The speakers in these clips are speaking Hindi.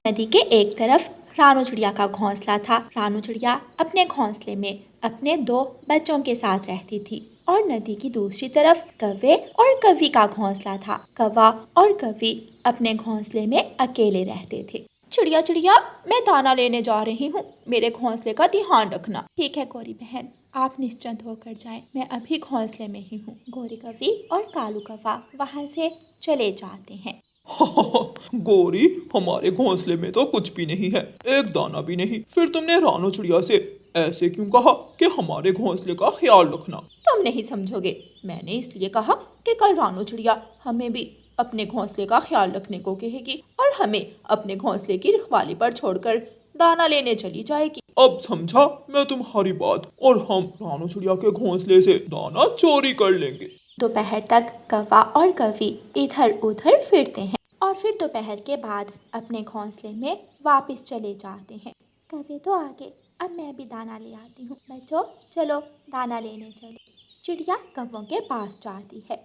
नदी के एक तरफ रानू चिड़िया का घोंसला था। रानू चिड़िया अपने घोंसले में अपने 2 बच्चों के साथ रहती थी और नदी की दूसरी तरफ कौवे और कौवी का घोंसला था। कौवा और कौवी अपने घोंसले में अकेले रहते थे। चिड़िया चिड़िया, मैं दाना लेने जा रही हूँ, मेरे घोंसले का ध्यान रखना। ठीक है गौरी बहन, आप निश्चिंत होकर जाएं, मैं अभी घोंसले में ही हूँ। गौरी कौवी और कालू कौवा वहाँ से चले जाते हैं। गौरी, हमारे घोंसले में तो कुछ भी नहीं है, एक दाना भी नहीं। फिर तुमने रानू चिड़िया से ऐसे क्यों कहा कि हमारे घोंसले का ख्याल रखना? तुम नहीं समझोगे। मैंने इसलिए कहा कि कल रानू चिड़िया हमें भी अपने घोंसले का ख्याल रखने को कहेगी और हमें अपने घोंसले की रखवाली पर छोड़कर दाना लेने चली जाएगी। अब समझा मैं तुम्हारी बात, और हम रानू चिड़िया के घोंसले से दाना चोरी कर लेंगे। दोपहर तक कौवा और कौवी इधर उधर फिरते हैं और फिर दोपहर के बाद अपने घोंसले में वापस चले जाते हैं। कौवे तो आगे, अब मैं भी दाना ले आती हूँ। बच्चों चलो दाना लेने चले। चिड़िया कौवों के पास जाती है।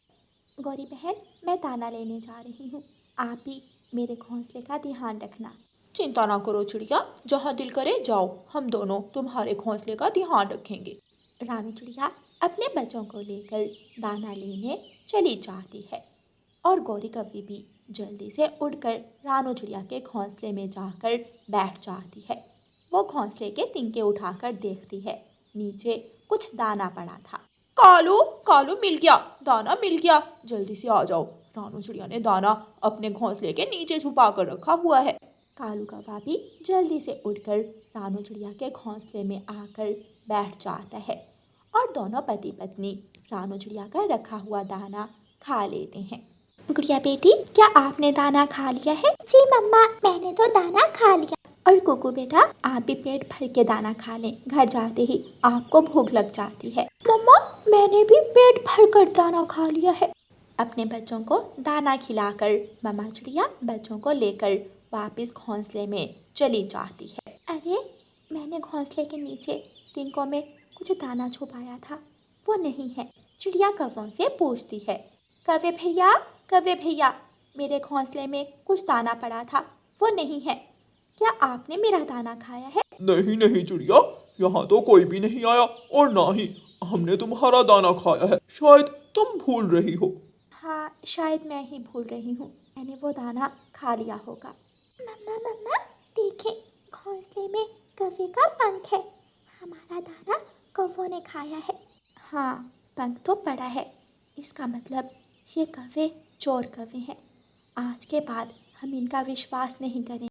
गौरी बहन, मैं दाना लेने जा रही हूँ, आप भी मेरे घोंसले का ध्यान रखना। चिंता ना करो चिड़िया, जहाँ दिल करे जाओ, हम दोनों तुम्हारे घोंसले का ध्यान रखेंगे। रानू चिड़िया अपने बच्चों को लेकर दाना लेने चली जाती है और गौरी कौवी भी जल्दी से उड़कर रानू चिड़िया के घोंसले में जाकर बैठ जाती है। वो घोंसले के तिनके उठाकर देखती है, नीचे कुछ दाना पड़ा था। कालू कालू, मिल गया, दाना मिल गया, जल्दी से आ जाओ, रानू चिड़िया ने दाना अपने घोंसले के नीचे छुपा कर रखा हुआ है। कालू कौवा भी जल्दी से उड़कर रानू चिड़िया के घोंसले में आकर बैठ जाता है और दोनों पति पत्नी रानू चिड़िया का रखा हुआ दाना खा लेते हैं। गुड़िया बेटी, क्या आपने दाना खा लिया है? जी मम्मा, मैंने तो दाना खा लिया। और कुकू बेटा, आप भी पेट भर के दाना खा लें, घर जाते ही आपको भूख लग जाती है। मम्मा, मैंने भी पेट भर कर दाना खा लिया है। अपने बच्चों को दाना खिलाकर मम्मा चिड़िया बच्चों को लेकर वापस घोंसले में चली जाती है। अरे, मैंने घोंसले के नीचे तिनकों में कुछ दाना छुपाया था, वो नहीं है। चिड़िया कौवों से पूछती है, कौवे भैया, कौवे भैया, मेरे घोंसले में कुछ दाना पड़ा था, वो नहीं है, क्या आपने मेरा दाना खाया है? नहीं नहीं चिड़िया, यहाँ तो कोई भी नहीं आया और ना ही हमने तुम्हारा दाना खाया है, शायद तुम भूल रही हो। हाँ, शायद मैं ही भूल रही हूँ, मैंने वो दाना खा लिया होगा। मम्मा मम्मा, देखें, घोंसले में कौवे का पंख है, हमारा दाना कौवों ने खाया है। हाँ, पंख तो पड़ा है, इसका मतलब ये कौवे चोर कौवे हैं। आज के बाद हम इनका विश्वास नहीं करें।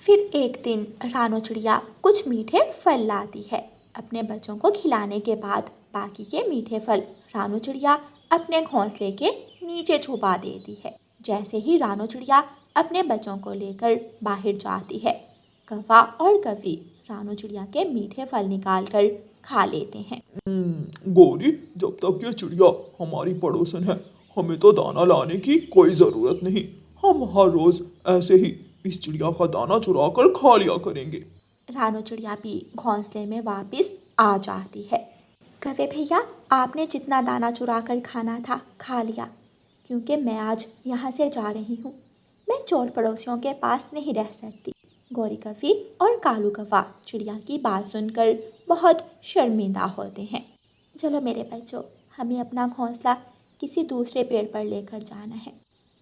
फिर एक दिन रानू चिड़िया कुछ मीठे फल लाती है। अपने बच्चों को खिलाने के बाद बाकी के मीठे फल रानू चिड़िया अपने घोंसले के नीचे छुपा देती है। जैसे ही रानू चिड़िया अपने बच्चों को लेकर बाहर जाती है, कौवा और कौवी रानू चिड़िया के मीठे फल निकाल कर खा लेते हैं। गौरी, जब तक ये चिड़िया हमारी पड़ोसन है, हमें तो दाना लाने की कोई ज़रूरत नहीं। हम हर रोज़ ऐसे ही इस चिड़िया का दाना चुरा कर खा लिया करेंगे। रानू चिड़िया भी घोंसले में वापस आ जाती है। कौवे भैया, आपने जितना दाना चुरा कर खाना था खा लिया, क्योंकि मैं आज यहाँ से जा रही हूँ, मैं चोर पड़ोसियों के पास नहीं रह सकती। गौरी कौवी और कालू कौवा चिड़िया की बात सुनकर बहुत शर्मिंदा होते हैं। चलो मेरे बच्चों, हमें अपना घोंसला किसी दूसरे पेड़ पर लेकर जाना है।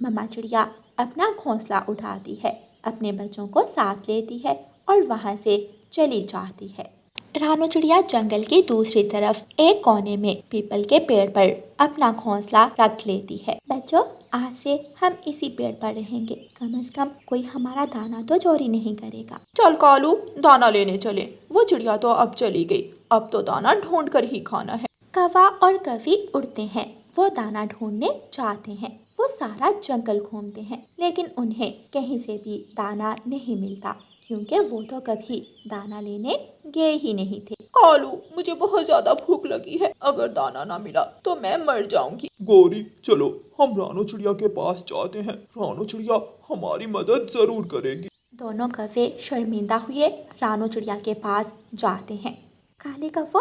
मम्मा चिड़िया अपना घोंसला उठाती है, अपने बच्चों को साथ लेती है और वहाँ से चली जाती है। रानू चिड़िया जंगल की दूसरी तरफ एक कोने में पीपल के पेड़ पर अपना घोंसला रख लेती है। बच्चों, आज से हम इसी पेड़ पर रहेंगे, कम से कम कोई हमारा दाना तो चोरी नहीं करेगा। चल कालू, दाना लेने चले, वो चिड़िया तो अब चली गई, अब तो दाना ढूंढ कर ही खाना है। कौवा और कौवी उड़ते हैं, वो दाना ढूंढने जाते हैं। वो सारा जंगल घूमते हैं, लेकिन उन्हें कहीं से भी दाना नहीं मिलता, क्योंकि वो तो कभी दाना लेने गए ही नहीं थे। कालू, मुझे बहुत ज्यादा भूख लगी है, अगर दाना ना मिला तो मैं मर जाऊंगी। गौरी, चलो हम रानू चिड़िया के पास जाते हैं, रानू चिड़िया हमारी मदद ज़रूर करेगी। दोनों कौवे शर्मिंदा हुए रानू चिड़िया के पास जाते हैं। काले कौवो,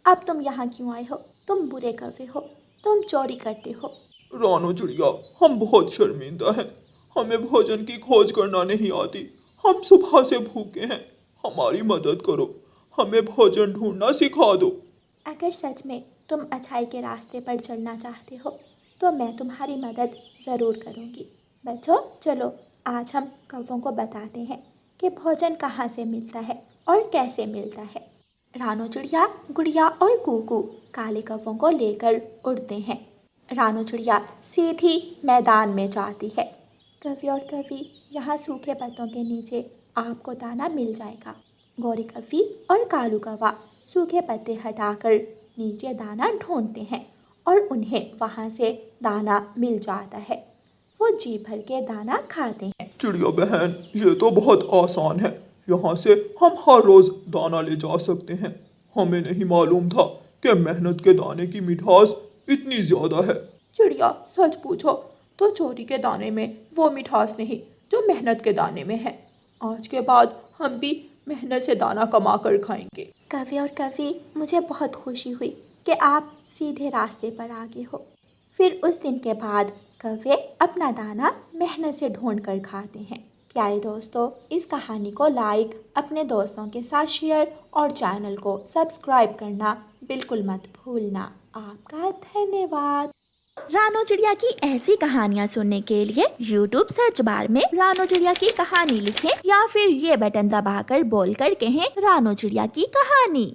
अब तुम यहाँ क्यों आए हो? तुम बुरे कौवे हो, तुम चोरी करते हो। रानो चिड़िया, हम बहुत शर्मिंदा हैं। हमें भोजन की खोज करना नहीं आती। हम सुबह से भूखे हैं। हमारी मदद करो, हमें भोजन ढूंढना सिखा दो। अगर सच में तुम अच्छाई के रास्ते पर चलना चाहते हो तो मैं तुम्हारी मदद ज़रूर करूँगी। बच्चों चलो, आज हम कौवों को बताते हैं कि भोजन कहाँ से मिलता है और कैसे मिलता है। रानो चिड़िया, गुड़िया और कूकू काले कौवों को लेकर उड़ते हैं। रानो चिड़िया सीधी मैदान में जाती है। कवि और कवि, यहाँ सूखे पत्तों के नीचे आपको दाना मिल जाएगा। गौरी कवि और कालू कौवा सूखे पत्ते हटाकर नीचे दाना ढूंढते हैं और उन्हें वहाँ से दाना मिल जाता है। वो जी भर के दाना खाते हैं। चिड़िया बहन, ये तो बहुत आसान है। यहाँ से हम हर रोज दाना ले जा सकते हैं। हमें नहीं मालूम था कि मेहनत के दाने की मिठास इतनी ज्यादा है। चिड़िया, सच पूछो तो चोरी के दाने में वो मिठास नहीं जो मेहनत के दाने में है। आज के बाद हम भी मेहनत से दाना कमा कर खाएंगे। कवि और कवि, मुझे बहुत खुशी हुई कि आप सीधे रास्ते पर आगे हो। फिर उस दिन के बाद कौवे अपना दाना मेहनत से ढूंढ कर खाते हैं। प्यारे दोस्तों, इस कहानी को लाइक, अपने दोस्तों के साथ शेयर और चैनल को सब्सक्राइब करना बिल्कुल मत भूलना। आपका धन्यवाद। रानो चिड़िया की ऐसी कहानियाँ सुनने के लिए YouTube सर्च बार में रानो चिड़िया की कहानी लिखें या फिर ये बटन दबाकर बोलकर कहें रानो चिड़िया की कहानी।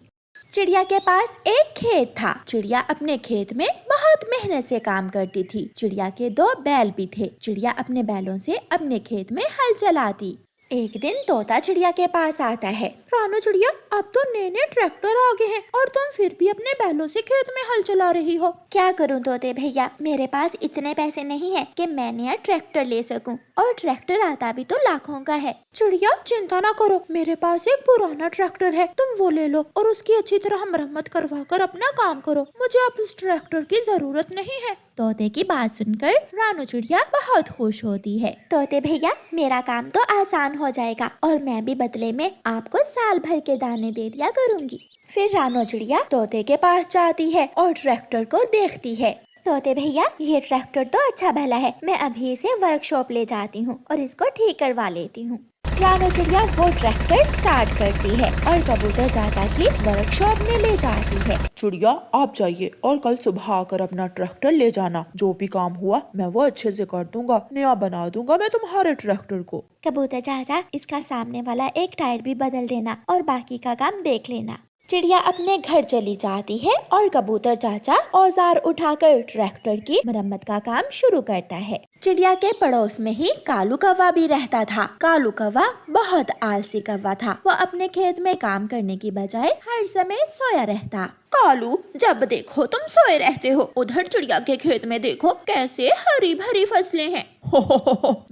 चिड़िया के पास एक खेत था। चिड़िया अपने खेत में बहुत मेहनत से काम करती थी। चिड़िया के 2 बैल भी थे। चिड़िया अपने बैलों से अपने खेत में हल चलाती। एक दिन तोता चिड़िया के पास आता है। रानो चिड़िया, अब तो नए नए ट्रैक्टर आ गए हैं और तुम फिर भी अपने बैलों से खेत में हल चला रही हो। क्या करूं तोते भैया, मेरे पास इतने पैसे नहीं है कि मैं नया ट्रैक्टर ले सकूं, और ट्रैक्टर आता भी तो लाखों का है। चिड़िया, चिंता ना करो, मेरे पास एक पुराना ट्रैक्टर है, तुम वो ले लो और उसकी अच्छी तरह मरम्मत करवा कर अपना काम करो। मुझे अब इस ट्रैक्टर की जरूरत नहीं है। तोते की बात सुनकर रानो चिड़िया बहुत खुश होती है। तोते भैया, मेरा काम तो आसान हो जाएगा और मैं भी बदले में आपको साल भर के दाने दे दिया करूँगी। फिर रानो चिड़िया तोते के पास जाती है और ट्रैक्टर को देखती है। तोते भैया, ये ट्रैक्टर तो अच्छा भला है, मैं अभी इसे वर्कशॉप ले जाती हूँ और इसको ठीक करवा लेती हूँ। रानो चिड़िया वो ट्रैक्टर स्टार्ट करती है और कबूतर चाचा की वर्कशॉप में ले जाती है। चिड़िया, आप जाइए और कल सुबह आकर अपना ट्रैक्टर ले जाना। जो भी काम हुआ मैं वो अच्छे से कर दूंगा, नया बना दूंगा मैं तुम्हारे ट्रैक्टर को। कबूतर चाचा, इसका सामने वाला एक टायर भी बदल देना और बाकी का काम देख लेना। चिड़िया अपने घर चली जाती है और कबूतर चाचा औजार उठाकर ट्रैक्टर की मरम्मत का काम शुरू करता है। चिड़िया के पड़ोस में ही कालू कौवा भी रहता था। कालू कौवा बहुत आलसी कौवा था। वो अपने खेत में काम करने की बजाय हर समय सोया रहता। कालू, जब देखो तुम सोए रहते हो। उधर चिड़िया के खेत में देखो कैसे हरी भरी फसलें हैं।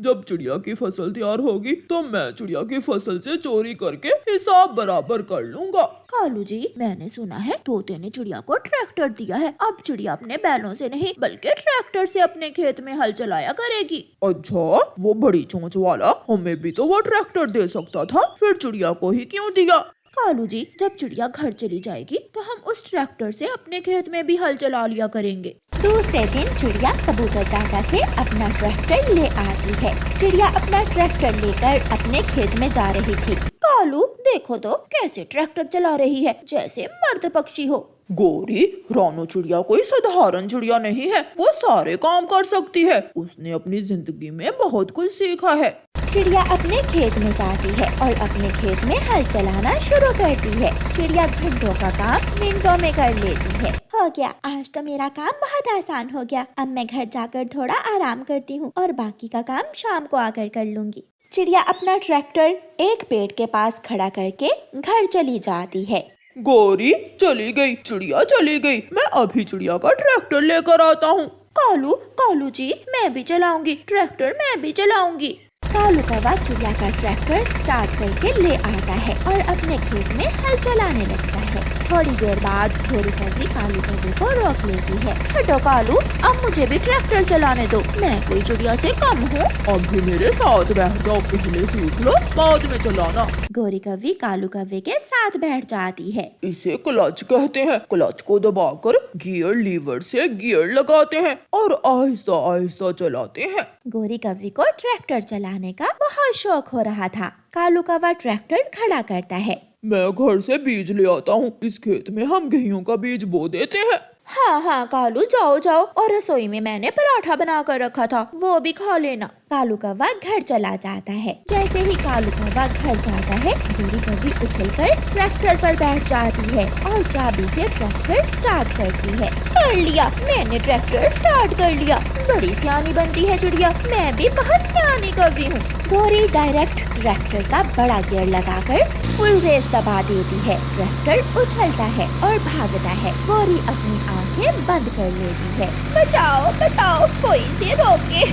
जब चिड़िया की फसल तैयार होगी तो मैं चिड़िया की फसल से चोरी करके हिसाब बराबर कर लूंगा। कालू जी, मैंने सुना है तोते ने चिड़िया को ट्रैक्टर दिया है। अब चिड़िया अपने बैलों से नहीं बल्कि ट्रैक्टर से अपने खेत में हल चलाया करेगी। अच्छा, वो बड़ी चोंच वाला, हमें भी तो वो ट्रैक्टर दे सकता था, फिर चिड़िया को ही क्यों दिया? कालू जी, जब चिड़िया घर चली जाएगी तो हम उस ट्रैक्टर से अपने खेत में भी हल चला लिया करेंगे। दूसरे दिन चिड़िया कबूतर चाचा से अपना ट्रैक्टर ले आती है। चिड़िया अपना ट्रैक्टर लेकर अपने खेत में जा रही थी। कालू, देखो तो कैसे ट्रैक्टर चला रही है, जैसे मर्द पक्षी हो। गौरी, रानो चिड़िया कोई साधारण चिड़िया नहीं है, वो सारे काम कर सकती है। उसने अपनी जिंदगी में बहुत कुछ सीखा है। चिड़िया अपने खेत में जाती है और अपने खेत में हल चलाना शुरू करती है। चिड़िया घंटों का काम मिनटों में कर लेती है। हो गया, आज तो मेरा काम बहुत आसान हो गया। अब मैं घर जाकर थोड़ा आराम करती हूँ और बाकी का काम शाम को आकर कर लूंगी। चिड़िया अपना ट्रैक्टर एक पेड़ के पास खड़ा करके घर चली जाती है। गौरी, चली गई, चिड़िया चली गई, मैं अभी चिड़िया का ट्रैक्टर लेकर आता हूँ। कालू जी, मैं भी चलाऊंगी ट्रैक्टर, मैं भी चलाऊंगी। कालू कौवा चिड़िया का ट्रैक्टर स्टार्ट करके ले आता है और अपने खेत में हल चलाने लगता है। थोड़ी देर बाद गोरी कौवी कालू कौवे को रोक लेती है। हटो कालू, अब मुझे भी ट्रैक्टर चलाने दो, मैं कोई चिड़िया से कम हूँ। अब भी मेरे साथ बैठ जाओ, पहले सीख लो बाद में चलाना। गोरी कौवी कालू कौवे के साथ बैठ जाती है। इसे क्लच कहते हैं। क्लच को दबाकर गियर लीवर से गियर लगाते हैं और आहिस्ता आहिस्ता चलाते हैं। गोरी कौवी को ट्रैक्टर चलाने का बहुत शौक हो रहा था। कालू कौवा ट्रैक्टर खड़ा करता है। मैं घर से बीज ले आता हूँ, इस खेत में हम गेहूं का बीज बो देते हैं। हाँ हाँ कालू, जाओ जाओ, और रसोई में मैंने पराठा बना कर रखा था, वो भी खा लेना। कालू कौवा घर चला जाता है। जैसे ही कालू कौवा घर जाता है, गोरी कौवी उछलकर ट्रैक्टर पर बैठ जाती है और चाबी से ट्रैक्टर स्टार्ट करती है। कर लिया, मैंने ट्रैक्टर स्टार्ट कर लिया। बड़ी सियानी बनती है चिड़िया, मैं भी बहुत सियानी कौवी हूँ। गोरी डायरेक्ट ट्रैक्टर का बड़ा गियर लगाकर फुल रेस दबा देती है। ट्रैक्टर उछलता है और भागता है। गोरी अपनी आंखें बंद कर लेती है। बचाओ बचाओ, कोई इसे रोके,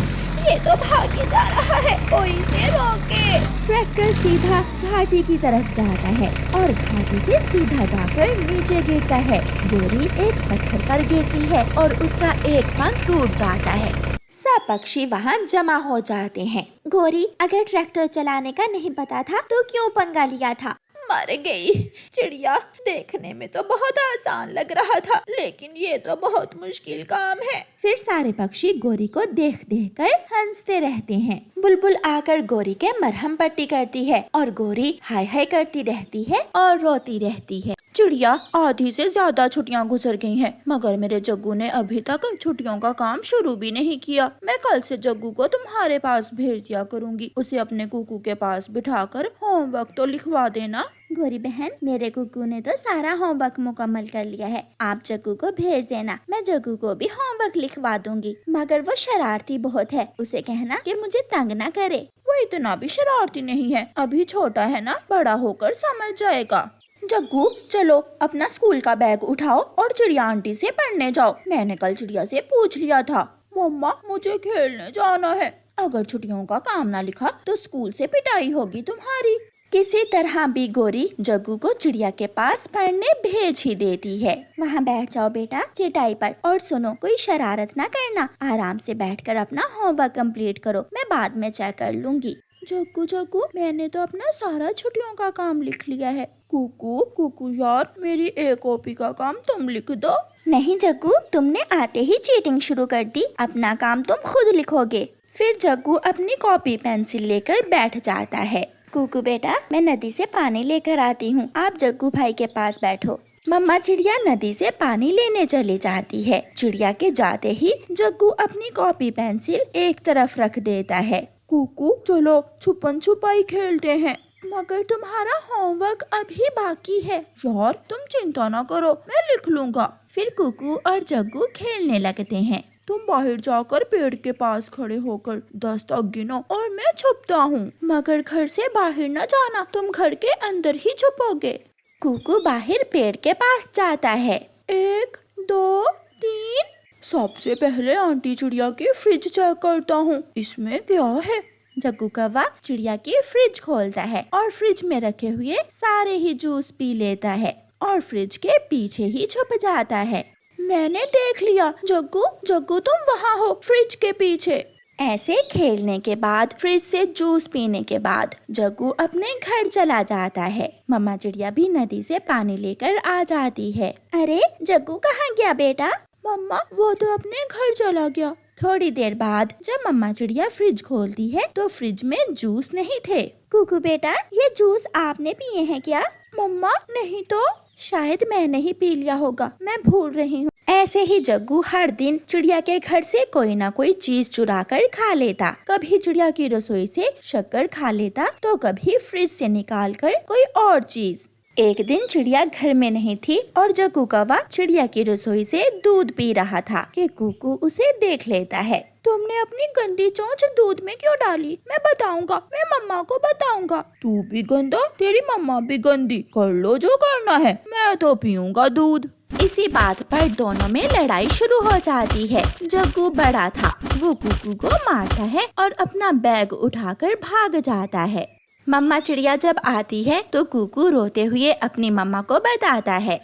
ये तो भागे जा रहा है, कोई इसे रोके। ट्रैक्टर सीधा घाटी की तरफ जाता है और घाटी से सीधा जाकर नीचे गिरता है। गोरी एक पत्थर पर गिरती है और उसका एक पंख टूट जाता है। सब पक्षी वहाँ जमा हो जाते हैं। गोरी, अगर ट्रैक्टर चलाने का नहीं पता था तो क्यों पंगा लिया था? मर गई। चिड़िया देखने में तो बहुत आसान लग रहा था, लेकिन ये तो बहुत मुश्किल काम है। फिर सारे पक्षी गोरी को देख देख कर हंसते रहते हैं। बुलबुल आकर गोरी के मरहम पट्टी करती है और गोरी हाय हाय करती रहती है और रोती रहती है। चिड़िया, आधी से ज्यादा छुट्टियां गुजर गई हैं, मगर मेरे जग्गू ने अभी तक छुट्टियों का काम शुरू भी नहीं किया। मैं कल से जग्गू को तुम्हारे पास भेज दिया करूँगी, उसे अपने कुकू के पास बिठाकर होमवर्क तो लिखवा देना। गोरी बहन, मेरे कुकू ने तो सारा होमवर्क मुकम्मल कर लिया है, आप जग्गू को भेज देना, मैं जग्गू को भी होमवर्क लिखवा दूंगी। मगर वो शरारती बहुत है, उसे कहना कि मुझे तंग ना करे। वो इतना भी शरारती नहीं है, अभी छोटा है ना, बड़ा होकर समझ जाएगा। जग्गू, चलो अपना स्कूल का बैग उठाओ और चिड़िया आंटी से पढ़ने जाओ। मैंने कल चिड़िया से पूछ लिया था। मम्मा, मुझे खेलने जाना है। अगर छुट्टियों का काम ना लिखा तो स्कूल से पिटाई होगी तुम्हारी। किसी तरह भी गोरी जग्गू को चिड़िया के पास पढ़ने भेज ही देती है। वहाँ बैठ जाओ बेटा चटाई पर, और सुनो, कोई शरारत ना करना, आराम से बैठकर अपना होमवर्क कंप्लीट करो, मैं बाद में चेक कर लूंगी। जग्गू जग्गू, मैंने तो अपना सारा छुट्टियों का काम लिख लिया है। कुकू कुकू यार, मेरी एक कॉपी का काम तुम लिख दो। नहीं जग्गू, तुमने आते ही चीटिंग शुरू कर दी, अपना काम तुम खुद लिखोगे। फिर जग्गू अपनी कॉपी पेंसिल लेकर बैठ जाता है। कुकू बेटा, मैं नदी से पानी लेकर आती हूँ, आप जग्गू भाई के पास बैठो। मम्मा चिड़िया नदी से पानी लेने चली जाती है। चिड़िया के जाते ही जग्गू अपनी कॉपी पेंसिल एक तरफ रख देता है। कुकू, चलो छुपन छुपाई खेलते हैं। मगर तुम्हारा होमवर्क अभी बाकी है। यार तुम चिंता ना करो, मैं लिख लूंगा। फिर कुकू और जग्गू खेलने लगते हैं। तुम बाहर जाकर पेड़ के पास खड़े होकर 10 तक गिनो और मैं छुपता हूँ। मगर घर से बाहर न जाना, तुम घर के अंदर ही छुपोगे। कुकू बाहर पेड़ के पास जाता है। 1 2 3। सबसे पहले आंटी चिड़िया की फ्रिज चेक करता हूँ, इसमें क्या है। जग्गू कौवा चिड़िया की फ्रिज खोलता है और फ्रिज में रखे हुए सारे ही जूस पी लेता है और फ्रिज के पीछे ही छुप जाता है। मैंने देख लिया, जग्गू जग्गू तुम वहाँ हो, फ्रिज के पीछे। ऐसे खेलने के बाद, फ्रिज से जूस पीने के बाद जग्गू अपने घर चला जाता है। मम्मा चिड़िया भी नदी से पानी लेकर आ जाती है। अरे जग्गू कहाँ गया बेटा? मम्मा, वो तो अपने घर चला गया। थोड़ी देर बाद जब मम्मा चिड़िया फ्रिज खोलती है तो फ्रिज में जूस नहीं थे। कुकू बेटा, ये जूस आपने पिए हैं क्या? मम्मा, नहीं तो। शायद मैंने ही पी लिया होगा, मैं भूल रही हूँ। ऐसे ही जग्गू हर दिन चिड़िया के घर से कोई ना कोई चीज चुरा कर खा लेता। कभी चिड़िया की रसोई से शक्कर खा लेता तो कभी फ्रिज से निकाल कर कोई और चीज। एक दिन चिड़िया घर में नहीं थी और जग्गू कौवा चिड़िया की रसोई से दूध पी रहा था कि कुकू उसे देख लेता है। तुमने अपनी गंदी चोंच दूध में क्यों डाली? मैं बताऊंगा, मैं मम्मा को बताऊंगा। तू भी गंदा, तेरी मम्मा भी गंदी, कर लो जो करना है, मैं तो पीऊंगा दूध। इसी बात पर दोनों में लड़ाई शुरू हो जाती है। जग्गू बड़ा था, वो कुकू को मारता है और अपना बैग उठाकर भाग जाता है। मम्मा चिड़िया जब आती है तो कुकू रोते हुए अपनी मम्मा को बताता है।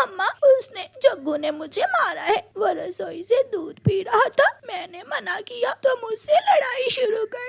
मम्मा, उसने जग्गू ने मुझे मारा है। वो रसोई से दूध पी रहा था, मैंने मना किया तो मुझसे लड़ाई शुरू कर।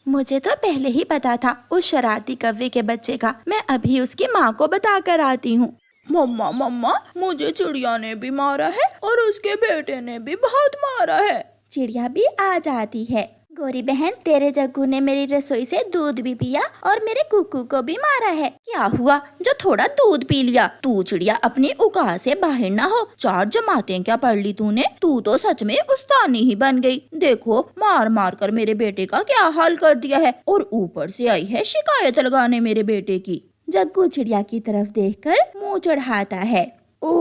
मुझे तो पहले ही पता था उस शरारती कौवे के बच्चे का। मैं अभी उसकी माँ को बता कर आती हूँ। मम्मा मम्मा, मुझे चिड़िया ने भी मारा है और उसके बेटे ने भी बहुत मारा है। चिड़िया भी आ जाती है। गोरी बहन, तेरे जग्गू ने मेरी रसोई से दूध भी पिया और मेरे कुकू को भी मारा है। क्या हुआ जो थोड़ा दूध पी लिया? तू चिड़िया अपनी औकात से बाहर ना हो। 4 जमातें क्या पढ़ ली तूने? तू तो सच में उस्तानी ही बन गई। देखो, मार मार कर मेरे बेटे का क्या हाल कर दिया है, और ऊपर से आई है शिकायत लगाने मेरे बेटे की। जग्गू चिड़िया की तरफ देखकर मुंह चढ़ाता है। ओ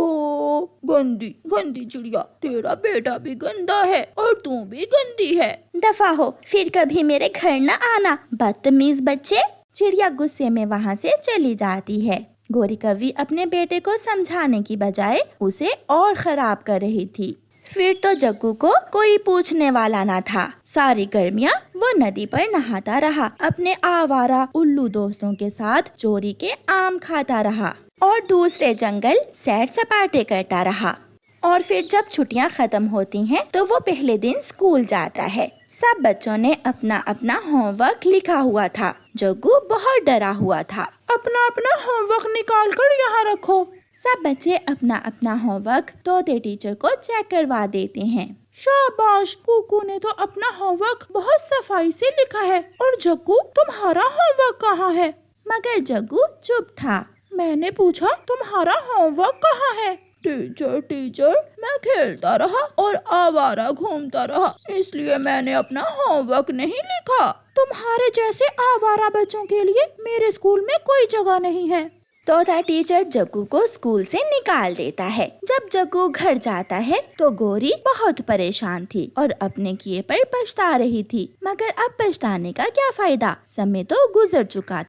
गंदी गंदी चिड़िया, तेरा बेटा भी गंदा है और तू भी गंदी है। दफा हो, फिर कभी मेरे घर न आना, बदतमीज बच्चे। चिड़िया गुस्से में वहाँ से चली जाती है। गोरी कौवी अपने बेटे को समझाने की बजाय उसे और खराब कर रही थी। फिर तो जग्गू को कोई पूछने वाला न था। सारी गर्मियाँ वो नदी पर नहाता रहा, अपने आवारा उल्लू दोस्तों के साथ चोरी के आम खाता रहा और दूसरे जंगल सैर सपाटे करता रहा। और फिर जब छुट्टियां खत्म होती हैं तो वो पहले दिन स्कूल जाता है। सब बच्चों ने अपना अपना होमवर्क लिखा हुआ था। जग्गू बहुत डरा हुआ था। अपना अपना होमवर्क निकाल कर यहाँ रखो। सब बच्चे अपना अपना होमवर्क तोते टीचर को चेक करवा देते हैं। शाबाश, कुकू ने तो अपना होमवर्क बहुत सफाई से लिखा है। और जग्गू, तुम्हारा होमवर्क कहाँ है? मगर जग्गू चुप था। मैंने पूछा, तुम्हारा होमवर्क कहाँ है? टीचर टीचर, मैं खेलता रहा और आवारा घूमता रहा, इसलिए मैंने अपना होमवर्क नहीं लिखा। तुम्हारे जैसे आवारा बच्चों के लिए मेरे स्कूल में कोई जगह नहीं है। तोता टीचर जग्गू को स्कूल से निकाल देता है। जब जग्गू घर जाता है तो गोरी बहुत परेशान थी और अपने किए पर पछता रही थी। मगर अब पछताने का क्या फायदा, समय तो गुजर चुका